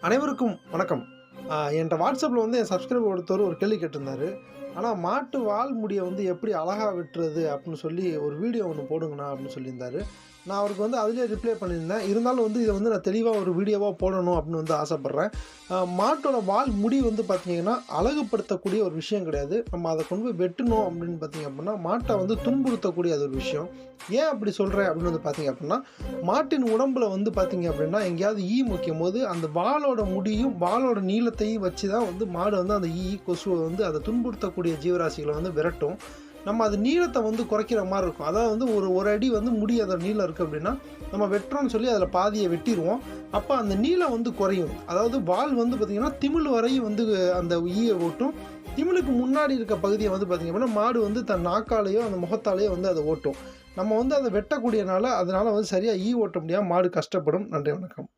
அனைவருக்கும் வணக்கம். என்ட்ட வாட்ஸ்அப்பில் வந்து என் சப்ஸ்கிரைபர் ஒருத்தர் ஒரு கேள்வி கேட்டிருந்தாரு. மாட்டு வால் முடிய வந்து எப்படி அழகா வெட்டுறது அப்படின்னு சொல்லி ஒரு வீடியோ ஒண்ணு போடுங்கண்ணா அப்படின்னு சொல்லியிருந்தாரு. நான் அவருக்கு வந்து அதிலேயே ரிப்ளை பண்ணியிருந்தேன். இருந்தாலும் வந்து இத வந்து நான் தெளிவா ஒரு வீடியோவா போடணும் அப்படின்னு வந்து ஆசைப்படுறேன். மாட்டோட வால் முடி வந்து பார்த்தீங்கன்னா, அழகுபடுத்தக்கூடிய ஒரு விஷயம் கிடையாது. நம்ம அத கொண்டு போய் வெட்டணும் அப்படின்னு பார்த்தீங்க அப்படின்னா, மாட்ட வந்து துன்புறுத்தக்கூடிய அது ஒரு விஷயம். ஏன் அப்படி சொல்றேன் அப்படின்னு வந்து பார்த்தீங்க அப்படின்னா, மாட்டின் உடம்புல வந்து பார்த்தீங்க அப்படின்னா, எங்கேயாவது மொய்க்கும்போது அந்த வாலோட முடியும், வாலோட நீளத்தையும் வச்சு தான் வந்து மாடு வந்து அந்த கொசுவ வந்து அத துன்புறுத்தக்கூடிய ஜீவராசிகள வந்து விரட்டும். நம்ம அது நீளத்த வந்து குறைக்கிற மாரி இருக்கும். அதாவது வந்து ஒரு அடி வந்து முடி அதோட நீளம் இருக்கு அப்படின்னா, நம்ம வெட்டுறோம்னு சொல்லி அதில பாதிய வெட்டிருவோம். அப்ப அந்த நீளம் வந்து குறையும். அதாவது வால் வந்து பார்த்தீங்கன்னா, திமில் வரையும் வந்து அந்த ஓட்டும். திமிலுக்கு முன்னாடி இருக்க பகுதிய வந்து பார்த்தீங்க அப்படின்னா, மாடு வந்து தன் நாக்காலேயோ, அந்த முகத்தாலேயோ வந்து அத ஓட்டும். நம்ம வந்து அத வெட்டக்கூடியனால, அதனால வந்து சரியா ஓட்ட முடியாம மாடு கஷ்டப்படும். நன்றி, வணக்கம்.